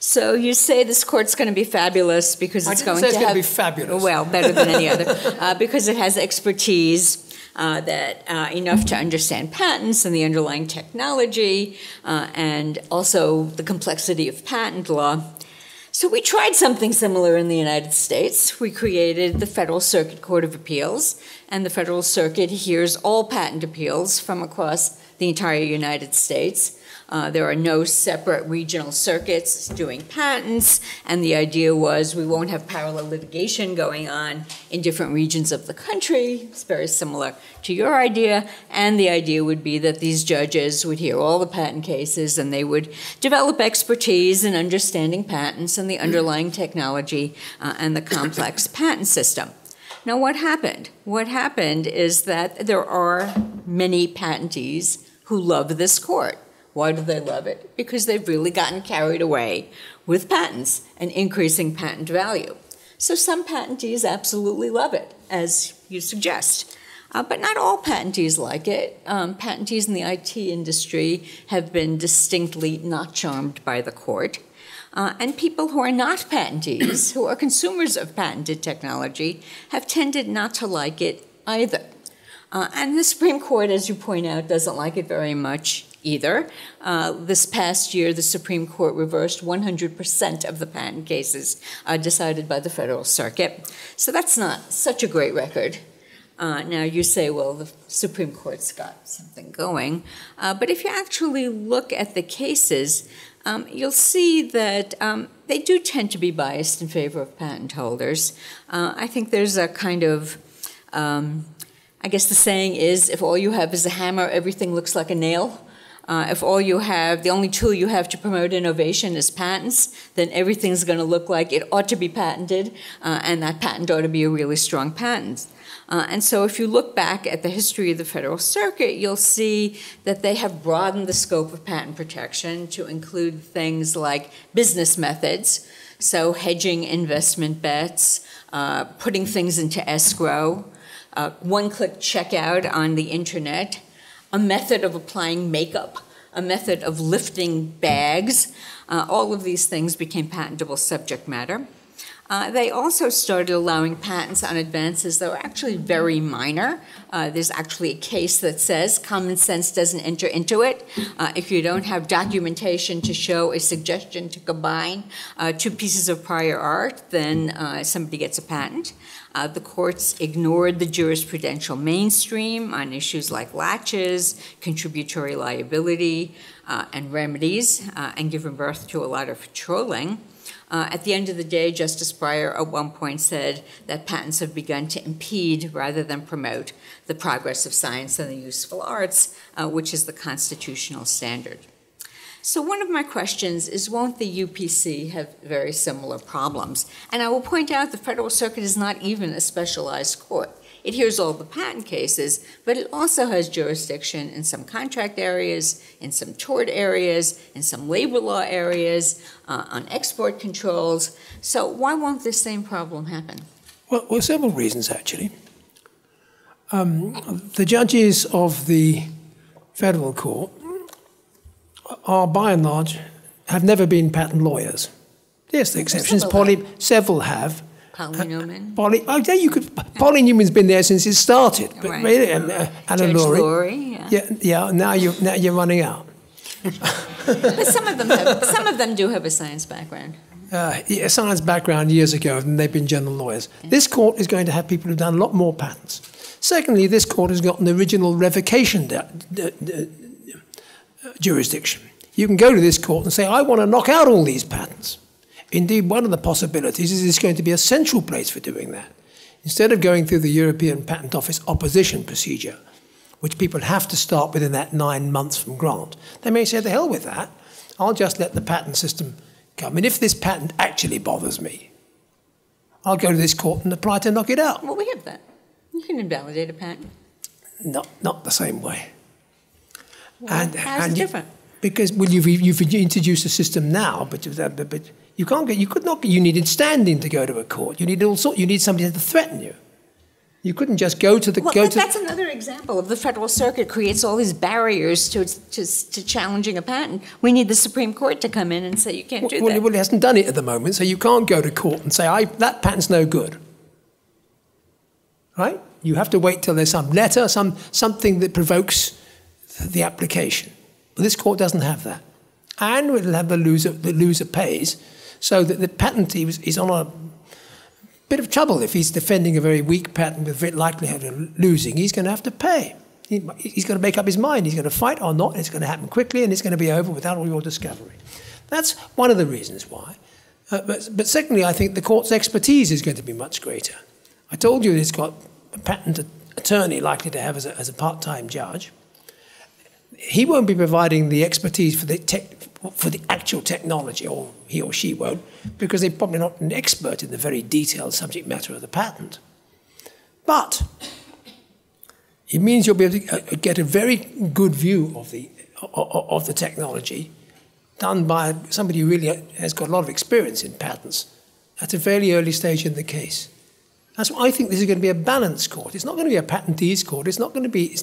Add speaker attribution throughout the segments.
Speaker 1: So you say this court's going to be fabulous because it's going to have...
Speaker 2: it's going to be fabulous.
Speaker 1: Well, better than any other, because it has expertise enough to understand patents and the underlying technology, and also the complexity of patent law. So we tried something similar in the United States. We created the Federal Circuit Court of Appeals, and the Federal Circuit hears all patent appeals from across the entire United States. There are no separate regional circuits doing patents, and the idea was we won't have parallel litigation going on in different regions of the country. It's very similar to your idea, and the idea would be that these judges would hear all the patent cases and they would develop expertise in understanding patents and the underlying technology and the complex patent system. Now, what happened? What happened is that there are many patentees who love this court. Why do they love it? Because they've really gotten carried away with patents and increasing patent value. So some patentees absolutely love it, as you suggest. But not all patentees like it. Patentees in the IT industry have been distinctly not charmed by the court. And people who are not patentees, who are consumers of patented technology, have tended not to like it either. And the Supreme Court, as you point out, doesn't like it very much either. This past year, the Supreme Court reversed 100% of the patent cases decided by the Federal Circuit. So that's not such a great record. Now, you say, well, the Supreme Court's got something going. But if you actually look at the cases, you'll see that they do tend to be biased in favor of patent holders. I think there's a kind of, I guess the saying is, if all you have is a hammer, everything looks like a nail. If all you have, the only tool you have to promote innovation is patents, then everything's going to look like it ought to be patented, and that patent ought to be a really strong patent. And so if you look back at the history of the Federal Circuit, you'll see that they have broadened the scope of patent protection to include things like business methods, so hedging investment bets, putting things into escrow, one-click checkout on the internet, a method of applying makeup, a method of lifting bags. All of these things became patentable subject matter. They also started allowing patents on advances that were actually very minor. There's actually a case that says common sense doesn't enter into it. If you don't have documentation to show a suggestion to combine two pieces of prior art, then somebody gets a patent. The courts ignored the jurisprudential mainstream on issues like latches, contributory liability, and remedies, and given birth to a lot of trolling. At the end of the day, Justice Breyer at one point said that patents have begun to impede rather than promote the progress of science and the useful arts, which is the constitutional standard. So one of my questions is, won't the UPC have very similar problems? And I will point out the Federal Circuit is not even a specialized court. It hears all the patent cases, but it also has jurisdiction in some contract areas, in some tort areas, in some labor law areas, on export controls. So why won't this same problem happen?
Speaker 2: Well, several reasons, actually. The judges of the federal court are, by and large, have never been patent lawyers. Yes, the exceptions. Several have.
Speaker 1: Polly Newman.
Speaker 2: Polly Newman's been there since it started. But
Speaker 1: Right.
Speaker 2: really, Alan
Speaker 1: Judge
Speaker 2: Laurie. Yeah. Now you're running out.
Speaker 1: But some of them do have a science background.
Speaker 2: A science background years ago, and they've been general lawyers. Yeah. This court is going to have people who've done a lot more patents. Secondly, this court has got an original revocation jurisdiction. You can go to this court and say, I want to knock out all these patents. Indeed, one of the possibilities is it's going to be a central place for doing that. Instead of going through the European Patent Office opposition procedure, which people have to start within that 9 months from grant, they may say, the hell with that. I'll just let the patent system come. And if this patent actually bothers me, I'll go to this court and apply to knock it out.
Speaker 1: Well, we have that. You can invalidate a patent.
Speaker 2: Not the same way.
Speaker 1: Well, how's it different?
Speaker 2: Because you've introduced a system now, but you can't get. You could not. You needed standing to go to a court. You need somebody to threaten you. You couldn't just go to the...
Speaker 1: Well, that's another example of the Federal Circuit creates all these barriers to challenging a patent. We need the Supreme Court to come in and say you can't do that.
Speaker 2: Well, it hasn't done it at the moment, so you can't go to court and say, that patent's no good. Right? You have to wait till there's some letter, something that provokes the application. Well, this court doesn't have that. And it'll have the loser pays, so that the patentee is on a bit of trouble. If he's defending a very weak patent with very likelihood of losing, he's going to have to pay. He's going to make up his mind. He's going to fight or not. It's going to happen quickly, and it's going to be over without all your discovery. That's one of the reasons why. But secondly, I think the court's expertise is going to be much greater. I told you it's got a patent attorney likely to have as a part-time judge. He won't be providing the expertise for the actual technology, or he or she won't, because they're probably not an expert in the very detailed subject matter of the patent. But it means you'll be able to get a very good view of the technology done by somebody who really has got a lot of experience in patents at a fairly early stage in the case. That's why I think this is going to be a balanced court. It's not going to be a patentee's court. It's not going to be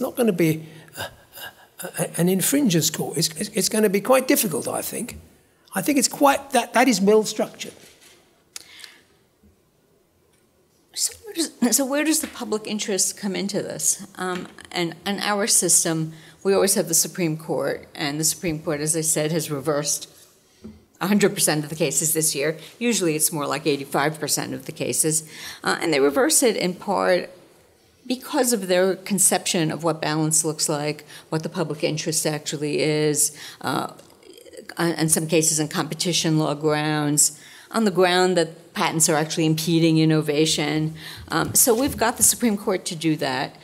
Speaker 2: an infringer's court. It's going to be quite difficult, I think. I think it's quite that is well structured.
Speaker 1: So where does the public interest come into this? And our system, we always have the Supreme Court, and the Supreme Court, as I said, has reversed 100% of the cases this year. Usually it's more like 85% of the cases. And they reverse it in part because of their conception of what balance looks like, what the public interest actually is, in some cases on competition law grounds, on the ground that patents are actually impeding innovation. So we've got the Supreme Court to do that.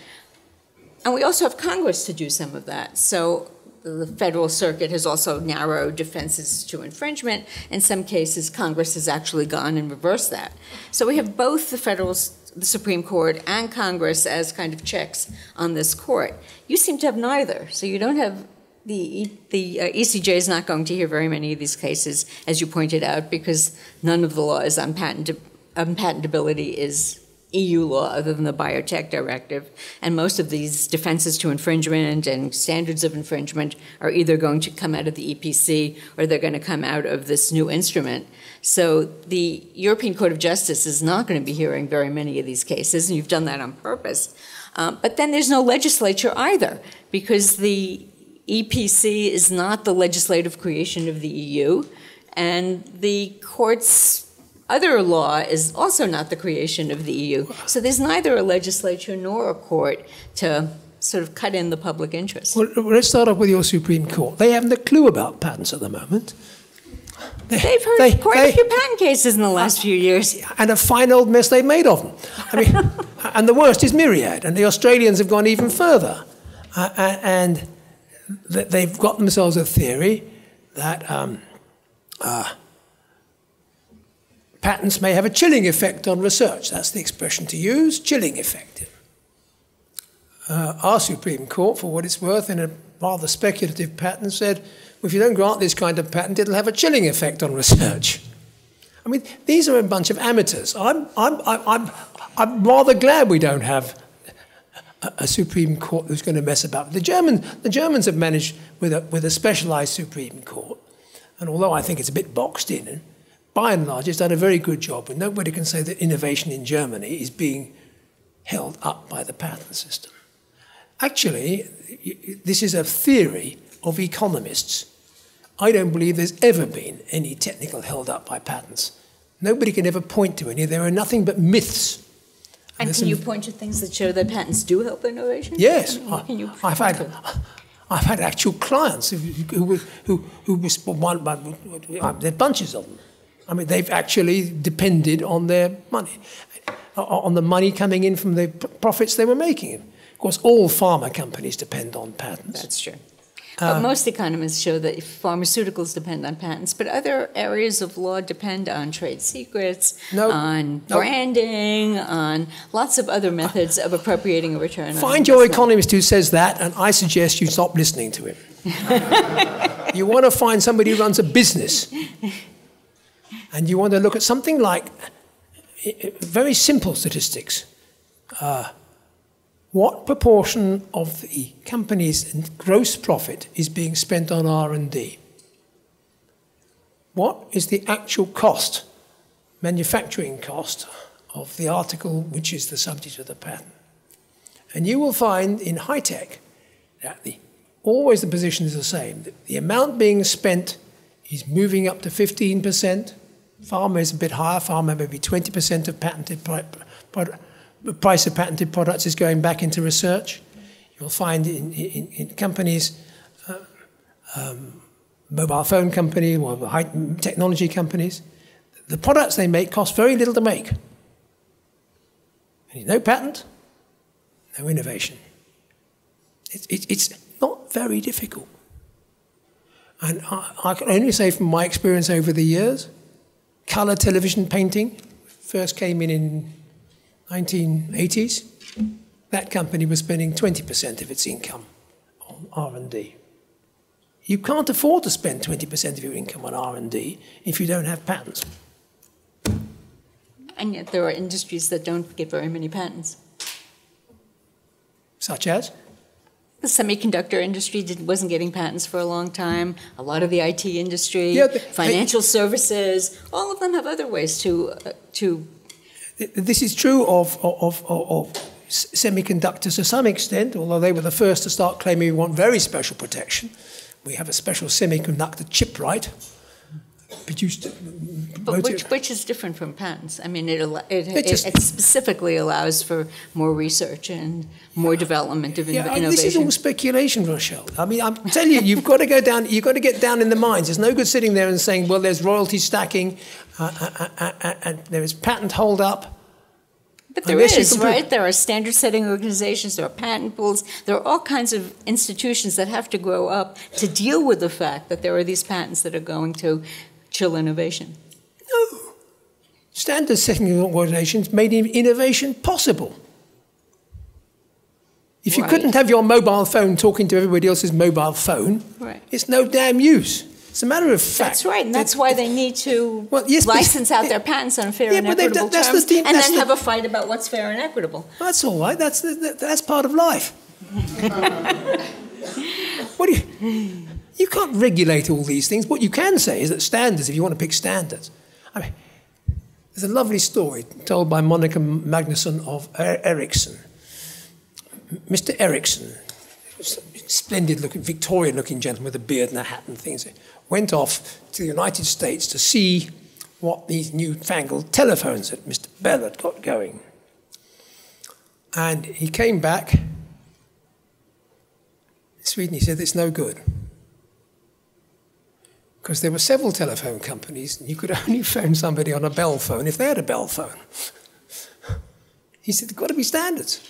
Speaker 1: And we also have Congress to do some of that. So the Federal Circuit has also narrowed defenses to infringement. In some cases, Congress has actually gone and reversed that. So we have both the Supreme Court and Congress as kind of checks on this court. You seem to have neither. So you don't have the ECJ is not going to hear very many of these cases, as you pointed out, because none of the law is unpatentability is EU law other than the Biotech Directive, and most of these defenses to infringement and standards of infringement are either going to come out of the EPC or they're going to come out of this new instrument. So the European Court of Justice is not going to be hearing very many of these cases, and you've done that on purpose. But then there's no legislature either, because the EPC is not the legislative creation of the EU, and the court's other law is also not the creation of the EU. So there's neither a legislature nor a court to sort of cut in the public interest.
Speaker 2: Well, let's start off with your Supreme Court. They haven't a clue about patents at the moment.
Speaker 1: They've heard quite a few patent cases in the last few years.
Speaker 2: And a fine old mess they've made of them. I mean, and the worst is Myriad, and the Australians have gone even further. And they've got themselves a theory that patents may have a chilling effect on research. That's the expression to use, chilling effect. Our Supreme Court, for what it's worth, in a rather speculative patent, said, well, if you don't grant this kind of patent, it'll have a chilling effect on research. I mean, these are a bunch of amateurs. I'm rather glad we don't have a Supreme Court who's going to mess about. The Germans have managed with a specialised Supreme Court, and although I think it's a bit boxed in, by and large, it's done a very good job, and nobody can say that innovation in Germany is being held up by the patent system. Actually, this is a theory of economists. I don't believe there's ever been any technical held up by patents. Nobody can ever point to any. There are nothing but myths.
Speaker 1: And can you point to things that show that patents do help innovation?
Speaker 2: Yes. I've had actual clients who respond, there are bunches of them. I mean, they've actually depended on their money, on the money coming in from the profits they were making. Of course, all pharma companies depend on patents.
Speaker 1: That's true. But most economists show that pharmaceuticals depend on patents, but other areas of law depend on trade secrets, on branding, on lots of other methods of appropriating a return.
Speaker 2: Find your economist who says that, and I suggest you stop listening to him. You want to find somebody who runs a business, and you want to look at something like very simple statistics. what proportion of the company's gross profit is being spent on R&D? What is the actual cost, manufacturing cost, of the article which is the subject of the patent? And you will find in high-tech that always the position is the same. The amount being spent is moving up to 15%. Pharma is a bit higher. Pharma maybe 20% of the price of patented products is going back into research. You'll find in companies, mobile phone company or high technology companies, the products they make cost very little to make. And no patent, no innovation. It's not very difficult. And I can only say from my experience over the years, colour television painting first came in 1980s. That company was spending 20% of its income on R&D. You can't afford to spend 20% of your income on R&D if you don't have patents.
Speaker 1: And yet there are industries that don't get very many patents.
Speaker 2: Such as?
Speaker 1: The semiconductor industry wasn't getting patents for a long time. A lot of the IT industry, financial services, all of them have other ways to.
Speaker 2: This is true of semiconductors to some extent, although they were the first to start claiming we want very special protection. We have a special semiconductor chip right.
Speaker 1: But which is different from patents. I mean, it specifically allows for more research and more development of innovation.
Speaker 2: This is all speculation, Rochelle. I mean, I'm telling you, you've got to go down. You've got to get down in the mines. There's no good sitting there and saying, "Well, there's royalty stacking, and there is patent hold up."
Speaker 1: But there is, right? There are standard-setting organizations, there are patent pools, there are all kinds of institutions that have to grow up to deal with the fact that there are these patents that are going to chill innovation.
Speaker 2: No. Standard-setting organizations made innovation possible. If you couldn't have your mobile phone talking to everybody else's mobile phone, it's no damn use. It's a matter of fact.
Speaker 1: That's right, and that's why they need to license out their patents on fair and equitable terms, and then have a fight about what's fair and equitable.
Speaker 2: That's all right. That's part of life. You can't regulate all these things. What you can say is that standards, if you want to pick standards. I mean, there's a lovely story told by Monica Magnusson of Ericsson. Mr. Ericsson, splendid-looking, Victorian-looking gentleman with a beard and a hat and things, went off to the United States to see what these newfangled telephones that Mr. Bell had got going. And he came back in Sweden. He said, "It's no good." Because there were several telephone companies, and you could only phone somebody on a Bell phone if they had a Bell phone. He said, "There's got to be standards."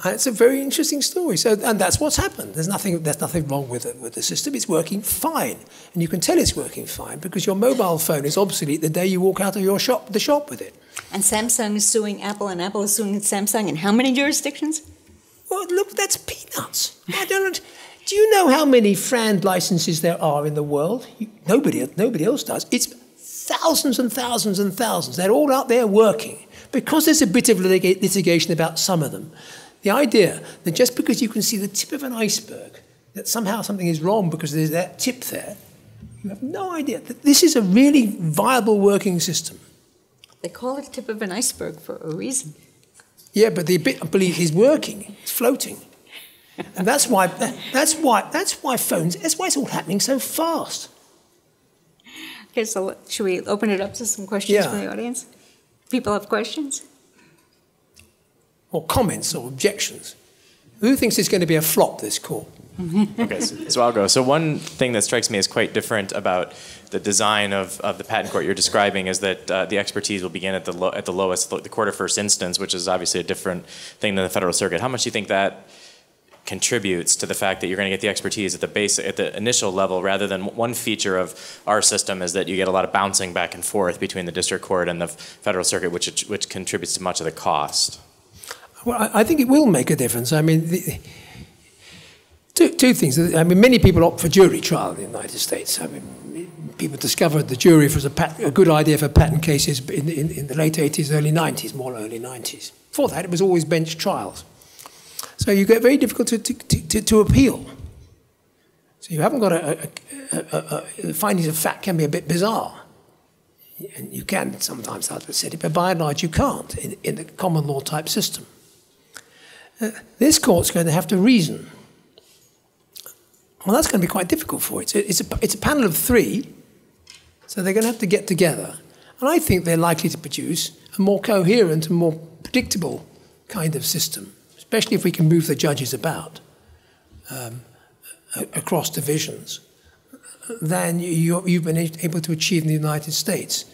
Speaker 2: It's a very interesting story. And that's what's happened. There's nothing wrong with the system. It's working fine. And you can tell it's working fine because your mobile phone is obsolete the day you walk out of the shop with it.
Speaker 1: And Samsung is suing Apple, and Apple is suing Samsung in how many jurisdictions?
Speaker 2: Well, look, that's peanuts. Do you know how many FRAND licenses there are in the world? Nobody else does. It's thousands and thousands and thousands. They're all out there working. Because there's a bit of litigation about some of them, the idea that just because you can see the tip of an iceberg, that somehow something is wrong because there's that tip there, you have no idea. That this is a really viable working system.
Speaker 1: They call it tip of an iceberg for a reason.
Speaker 2: Yeah, but the bit, I believe, is working. It's floating. And that's why phones, that's why it's all happening so fast.
Speaker 1: Okay, so should we open it up to some questions from the audience? People have questions? Or
Speaker 2: comments or objections? Who thinks it's going to be a flop, this call?
Speaker 3: Okay, so I'll go. So one thing that strikes me as quite different about the design of the patent court you're describing is that the expertise will begin at the lowest, the court of first instance, which is obviously a different thing than the Federal Circuit. How much do you think that contributes to the fact that you're going to get the expertise at the initial level, rather than one feature of our system is that you get a lot of bouncing back and forth between the district court and the Federal Circuit, which contributes to much of the cost?
Speaker 2: Well, I think it will make a difference. I mean, two things. I mean, many people opt for jury trial in the United States. I mean, people discovered the jury was a good idea for patent cases in the late 80s, early 90s, more early 90s. Before that, it was always bench trials. So you get very difficult to appeal. So you haven't got the findings of fact can be a bit bizarre. And you can sometimes upset it, but by and large you can't in the common law type system. This court's going to have to reason. Well, that's going to be quite difficult for it. It's a panel of 3, so they're going to have to get together. And I think they're likely to produce a more coherent and more predictable kind of system, especially if we can move the judges about across divisions, than you've been able to achieve in the United States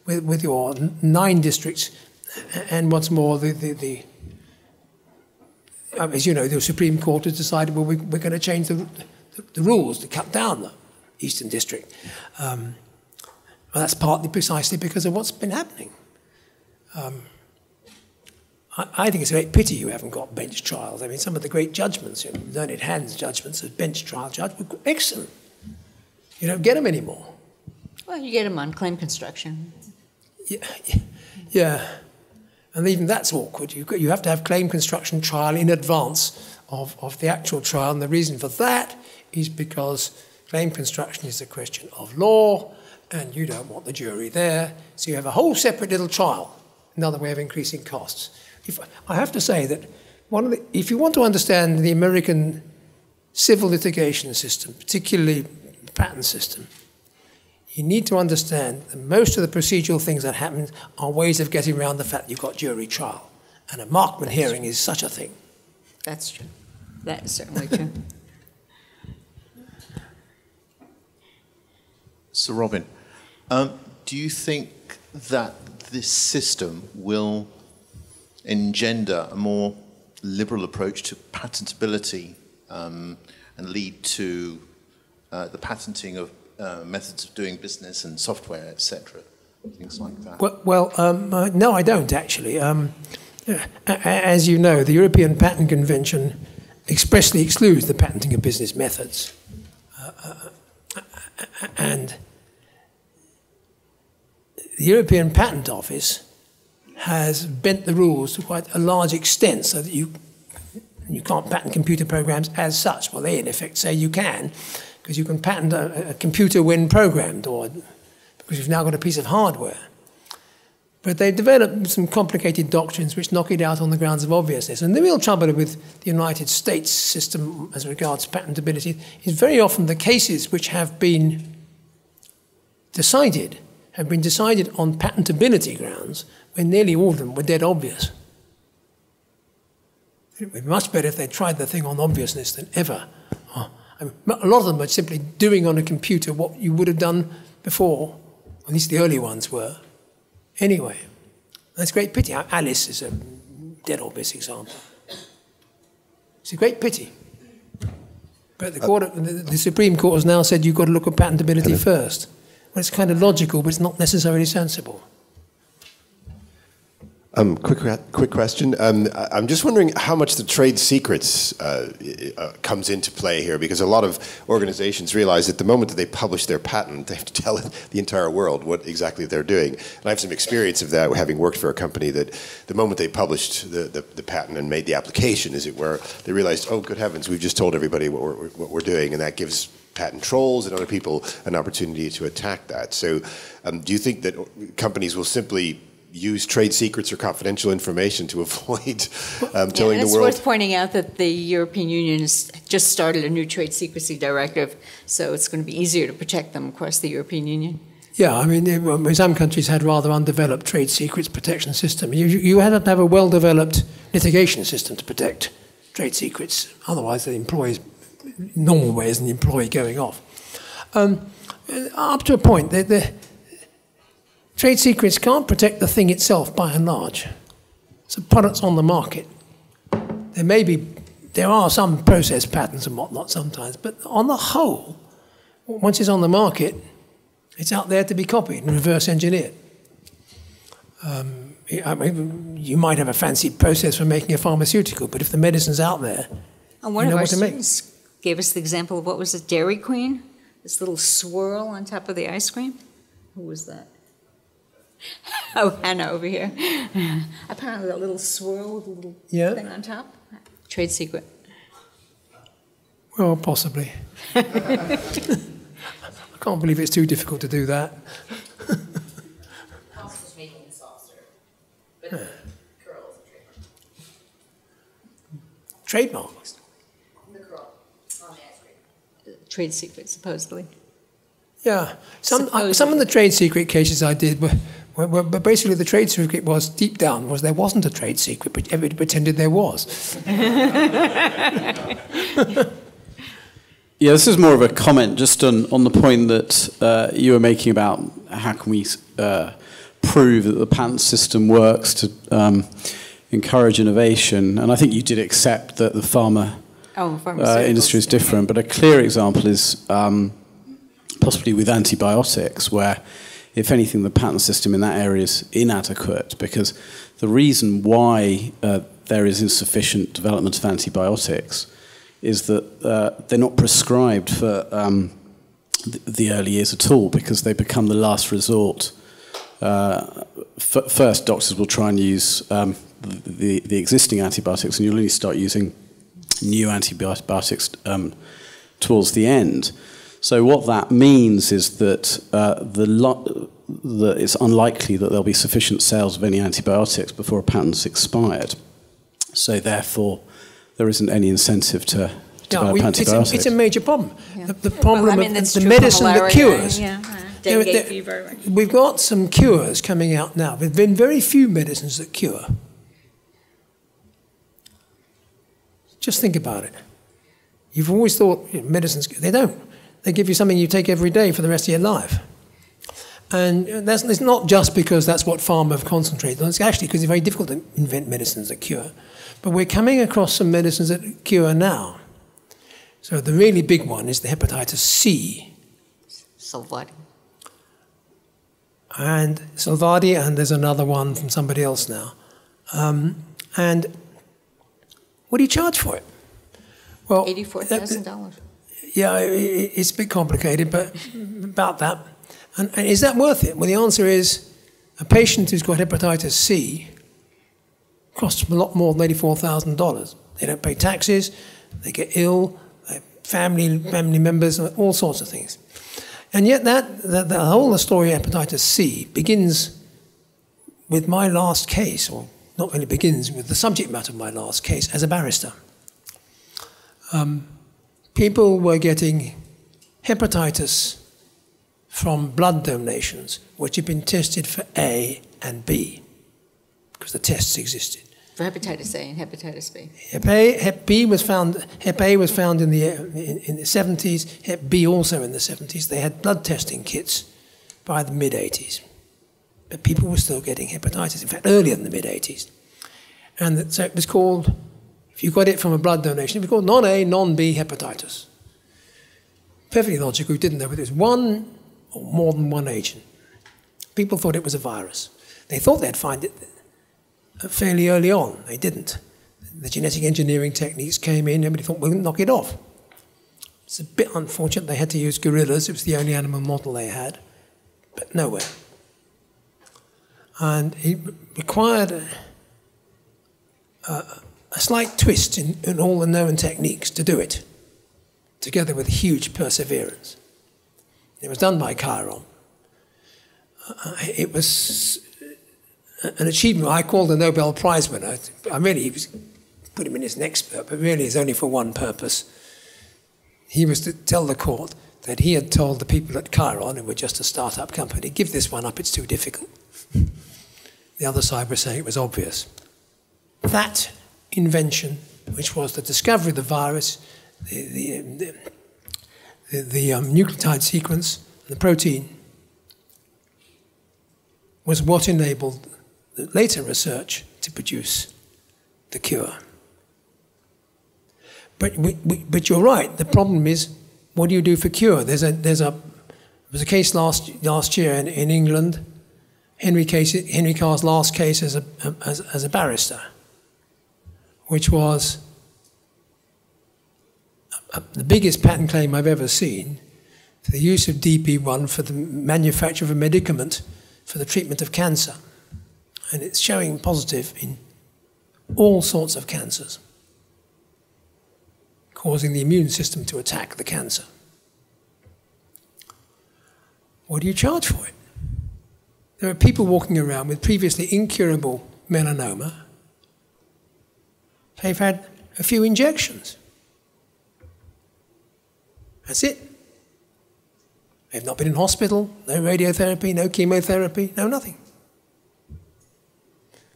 Speaker 2: with your 9 districts, and what's more, as you know, the Supreme Court has decided, well, we're going to change the rules to cut down the Eastern District. Well, that's partly precisely because of what's been happening. I think it's a great pity you haven't got bench trials. I mean, some of the great judgments, learned hands judgments of bench trial judge were excellent. You don't get them anymore.
Speaker 1: Well, you get them on claim construction.
Speaker 2: Yeah. And even that's awkward. You have to have claim construction trial in advance of the actual trial. And the reason for that is because claim construction is a question of law, and you don't want the jury there. So you have a whole separate little trial, another way of increasing costs. I have to say that if you want to understand the American civil litigation system, particularly the patent system, you need to understand that most of the procedural things that happen are ways of getting around the fact you've got jury trial. And a Markman hearing is such a thing.
Speaker 1: That's true. That is certainly true.
Speaker 4: So, Robin, do you think that this system will engender a more liberal approach to patentability and lead to the patenting of methods of doing business and software, etc., things like that?
Speaker 2: No, I don't, actually. As you know, the European Patent Convention expressly excludes the patenting of business methods. And the European Patent Office has bent the rules to quite a large extent so that you can't patent computer programs as such. Well, they in effect say you can, because you can patent a computer when programmed, or because you've now got a piece of hardware. But they've developed some complicated doctrines which knock it out on the grounds of obviousness. And the real trouble with the United States system as regards patentability is very often the cases which have been decided on patentability grounds when nearly all of them were dead obvious. It would be much better if they tried the thing on obviousness than ever. A lot of them are simply doing on a computer what you would have done before, at least the early ones were. Anyway, that's a great pity. Alice is a dead obvious example. It's a great pity. But the Supreme Court has now said you've got to look at patentability first. Well, it's kind of logical, but it's not necessarily sensible.
Speaker 5: Quick question. I'm just wondering how much the trade secrets comes into play here, because a lot of organizations realize that the moment that they publish their patent, they have to tell the entire world what exactly they're doing. And I have some experience of that, having worked for a company that the moment they published the patent and made the application, as it were, they realized, oh, good heavens, we've just told everybody what we're doing, and that gives patent trolls and other people an opportunity to attack that. So do you think that companies will simply use trade secrets or confidential information to avoid telling the world?
Speaker 1: It's worth pointing out that the European Union has just started a new trade secrecy directive, so it's going to be easier to protect them across the European Union.
Speaker 2: Yeah, I mean, some countries had rather undeveloped trade secrets protection system. You had to have a well-developed litigation system to protect trade secrets. Otherwise, the employee's normal way is an employee going off. Up to a point, the trade secrets can't protect the thing itself by and large. So products on the market. There are some process patents and whatnot sometimes, but on the whole, once it's on the market, it's out there to be copied and reverse engineered. You might have a fancy process for making a pharmaceutical, but if the medicine's out there,
Speaker 1: and one of our students gave us the example of, what was it, Dairy Queen? This little swirl on top of the ice cream? Who was that? Oh, Hannah over here. Apparently that little swirl with a little thing on top. Trade secret.
Speaker 2: Well, possibly. I can't believe it's too difficult to do that.
Speaker 6: Just making the soft serve. But the curl is a trademark.
Speaker 2: Trademark?
Speaker 6: The curl on the ice cream.
Speaker 1: Trade secret, supposedly.
Speaker 2: Yeah. Some of the trade secret cases I did were basically the trade secret was, deep down, was there wasn't a trade secret, but everybody pretended there was.
Speaker 7: Yeah, this is more of a comment just on the point that you were making about how can we prove that the patent system works to encourage innovation. And I think you did accept that the pharma industry is different. But a clear example is possibly with antibiotics, where, if anything, the patent system in that area is inadequate, because the reason why there is insufficient development of antibiotics is that they're not prescribed for the early years at all, because they become the last resort. First, doctors will try and use the existing antibiotics, and you'll only start using new antibiotics towards the end. So what that means is that it's unlikely that there'll be sufficient sales of any antibiotics before a patent's expired. So therefore, there isn't any incentive to develop antibiotics.
Speaker 2: It's a major problem.
Speaker 1: Yeah.
Speaker 2: The problem
Speaker 1: Well, I mean,
Speaker 2: of
Speaker 1: that's
Speaker 2: the
Speaker 1: true for
Speaker 2: medicine that
Speaker 1: malaria,
Speaker 2: cures.
Speaker 1: Dengue fever.
Speaker 2: We've got some cures coming out now. There have been very few medicines that cure. Just think about it. You've always thought medicines, they don't. They give you something you take every day for the rest of your life. And it's not just because that's what pharma have concentrated on. It's actually because it's very difficult to invent medicines that cure. But we're coming across some medicines that cure now. So the really big one is the hepatitis C.
Speaker 1: Salvati.
Speaker 2: And there's another one from somebody else now. And what do you charge for it? Well,
Speaker 1: $84,000.
Speaker 2: Yeah, it's a bit complicated, but about that. And is that worth it? Well, the answer is a patient who's got hepatitis C costs a lot more than $84,000. They don't pay taxes, they get ill, they have family members, all sorts of things. And yet the whole story of hepatitis C begins with my last case, or not really begins, with the subject matter of my last case as a barrister. People were getting hepatitis from blood donations, which had been tested for A and B, because the tests existed.
Speaker 1: For hepatitis A and hepatitis B.
Speaker 2: Hep A was found in the 70s, Hep B also in the 70s. They had blood testing kits by the mid-80s. But people were still getting hepatitis, in fact, earlier than the mid-80s. And so it was called, if you got it from a blood donation, it was called non-A, non-B hepatitis. Perfectly logical, we didn't know whether it was one or more than one agent. People thought it was a virus. They thought they'd find it fairly early on. They didn't. The genetic engineering techniques came in, everybody thought, we'll knock it off. It's a bit unfortunate they had to use gorillas. It was the only animal model they had, but nowhere. And it required a slight twist in all the known techniques to do it, together with huge perseverance. It was done by Chiron. It was an achievement I call the Nobel Prize winner. I really put him in as an expert, but really it's only for one purpose. He was to tell the court that he had told the people at Chiron, who were just a start-up company, give this one up, it's too difficult. The other side was saying it was obvious. That invention, which was the discovery of the virus, the nucleotide sequence, the protein, was what enabled the later research to produce the cure. But you're right. The problem is, what do you do for cure? There was a case last year in England. Henry Carr's last case as a barrister, which was the biggest patent claim I've ever seen for the use of DP1 for the manufacture of a medicament for the treatment of cancer. And it's showing positive in all sorts of cancers, causing the immune system to attack the cancer. What do you charge for it? There are people walking around with previously incurable melanoma. They've had a few injections. That's it. They've not been in hospital, no radiotherapy, no chemotherapy, no nothing.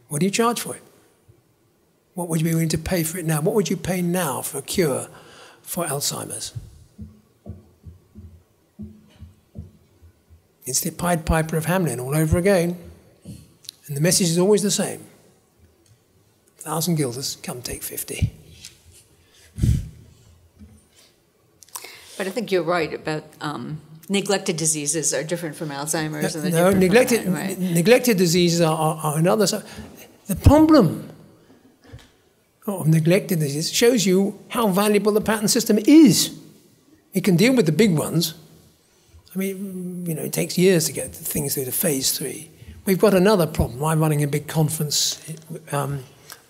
Speaker 2: What do you charge for it? What would you be willing to pay for it now? What would you pay now for a cure for Alzheimer's? It's the Pied Piper of Hamelin all over again. And the message is always the same. 1,000 guilders, come take 50.
Speaker 1: But I think you're right about neglected diseases are different from Alzheimer's. And
Speaker 2: No, neglected diseases are another. The problem of neglected diseases shows you how valuable the patent system is. It can deal with the big ones. I mean, you know, it takes years to get things through to phase 3. We've got another problem. I'm running a big conference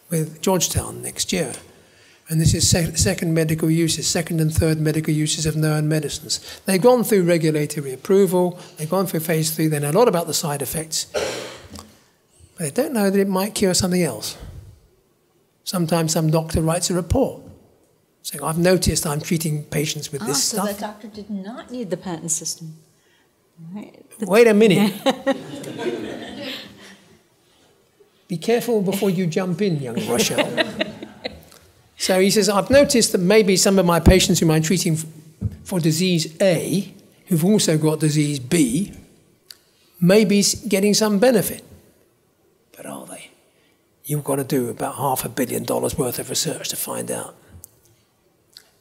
Speaker 2: with Georgetown next year. And this is second medical uses, second and third medical uses of known medicines. They've gone through regulatory approval, they've gone through phase 3, they know a lot about the side effects, but they don't know that it might cure something else. Sometimes some doctor writes a report saying, I've noticed I'm treating patients with this stuff.
Speaker 1: So that doctor did not need the patent system. Right.
Speaker 2: Wait a minute. Be careful before you jump in, young Rochelle. So he says, I've noticed that maybe some of my patients whom I'm treating for disease A, who've also got disease B, may be getting some benefit. But are they? You've got to do about $500 million worth of research to find out.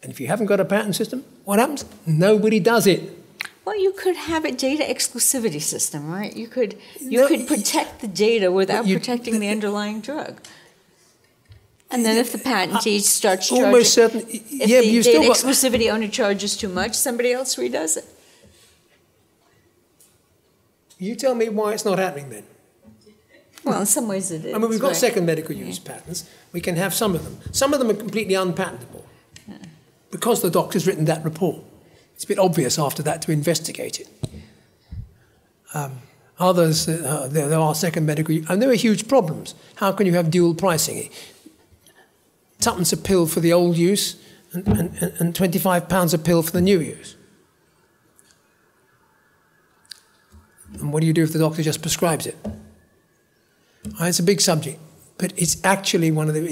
Speaker 2: And if you haven't got a patent system, what happens? Nobody does it.
Speaker 1: Well, you could have a data exclusivity system, right? You could protect the data without protecting the underlying drug. And then if the patentee starts charging,
Speaker 2: almost certain,
Speaker 1: if the data exclusivity owner charges too much, somebody else redoes it.
Speaker 2: You tell me why it's not happening then.
Speaker 1: Well, in some ways it is.
Speaker 2: I mean, we've got second medical use patents. We can have some of them. Some of them are completely unpatentable because the doctor's written that report. It's a bit obvious after that to investigate it. Others, there are second medical use, and there are huge problems. How can you have dual pricing? Tuppence a pill for the old use and £25 a pill for the new use. And what do you do if the doctor just prescribes it? It's a big subject, but it's actually one of the...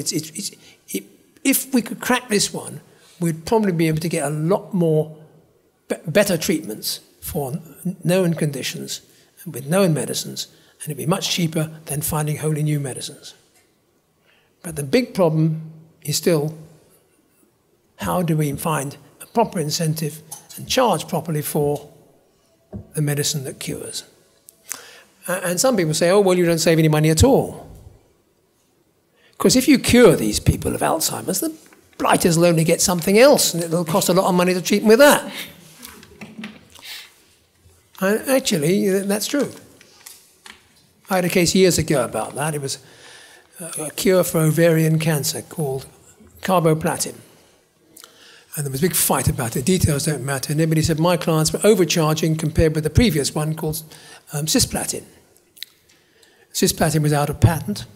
Speaker 2: if we could crack this one, we'd probably be able to get a lot more better treatments for known conditions and with known medicines, and it'd be much cheaper than finding wholly new medicines. But the big problem is still, how do we find a proper incentive and charge properly for the medicine that cures? And some people say, oh, well, you don't save any money at all. Because if you cure these people of Alzheimer's, the blighters will only get something else, and it'll cost a lot of money to treat them with that. And actually, that's true. I had a case years ago about that. It was a cure for ovarian cancer called carboplatin. And there was a big fight about it. Details don't matter. And everybody said my clients were overcharging compared with the previous one called cisplatin. Cisplatin was out of patent.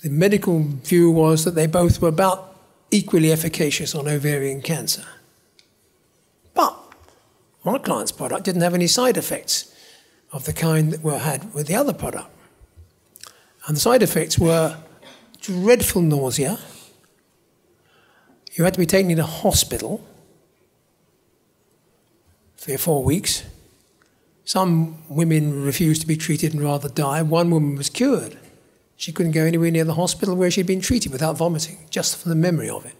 Speaker 2: The medical view was that they both were about equally efficacious on ovarian cancer. But my client's product didn't have any side effects of the kind that were had with the other product. And the side effects were dreadful nausea. You had to be taken into hospital 3 or 4 weeks. Some women refused to be treated and rather die. One woman was cured. She couldn't go anywhere near the hospital where she'd been treated without vomiting, just for the memory of it.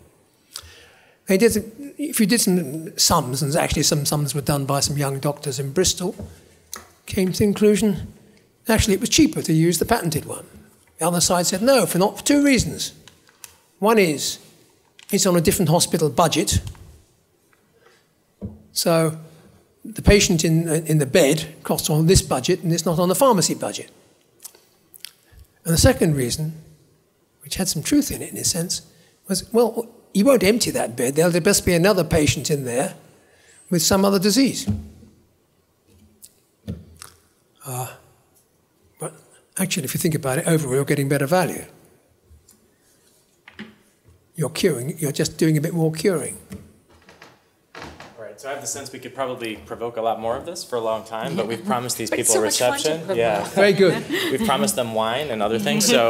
Speaker 2: They did, if you did some sums, and actually some sums were done by some young doctors in Bristol, came to the conclusion, actually it was cheaper to use the patented one. The other side said no, for 2 reasons. One is, it's on a different hospital budget, so the patient in the bed costs on this budget and it's not on the pharmacy budget. And the second reason, which had some truth in it in a sense, was, well, you won't empty that bed. There'll best be another patient in there with some other disease. But actually, if you think about it, overall, you're getting better value. You're curing, you're just doing a bit more curing.
Speaker 3: So I have the sense we could probably provoke a lot more of this for a long time, but we've promised these people
Speaker 1: so much fun to
Speaker 3: reception.
Speaker 1: provoke.
Speaker 3: Yeah,
Speaker 2: Very good.
Speaker 3: We've promised them wine and other things. So.